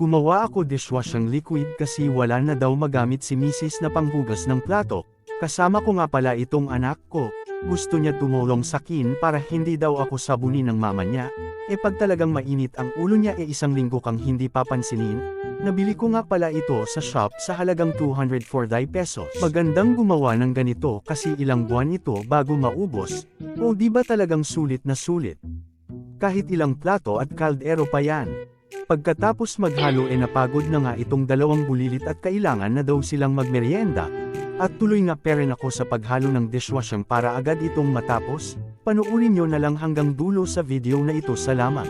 Gumawa ako dishwashing liquid kasi wala na daw magamit si Mrs. na panghugas ng plato. Kasama ko nga pala itong anak ko. Gusto niya tumulong sa akin para hindi daw ako sabunin ng mama niya. Pag talagang mainit ang ulo niya isang linggo kang hindi papansinin. Nabili ko nga pala ito sa shop sa halagang 240 pesos. Magandang gumawa ng ganito kasi ilang buwan ito bago maubos. O di ba talagang sulit na sulit? Kahit ilang plato at kaldero pa yan. Pagkatapos maghalo napagod na nga itong dalawang bulilit at kailangan na daw silang magmeryenda. At tuloy nga peren ako sa paghalo ng dishwashing para agad itong matapos. Panoorin nyo na lang hanggang dulo sa video na ito. Salamat.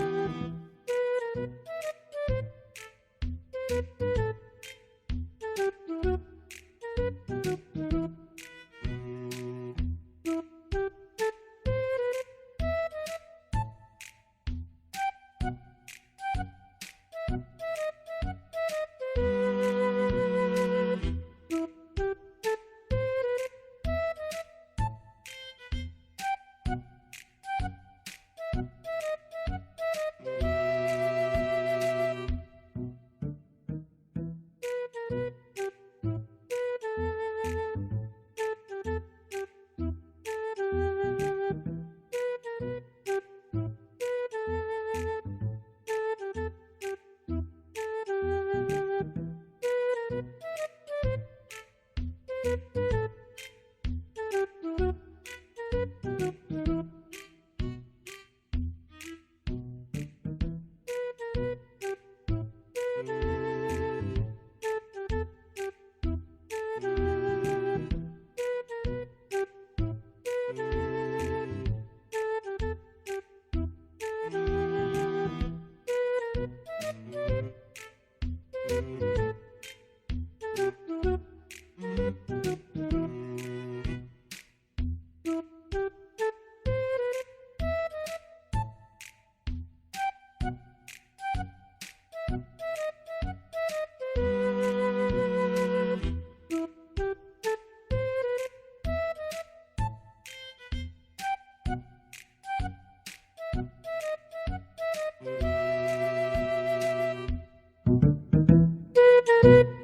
Thank you.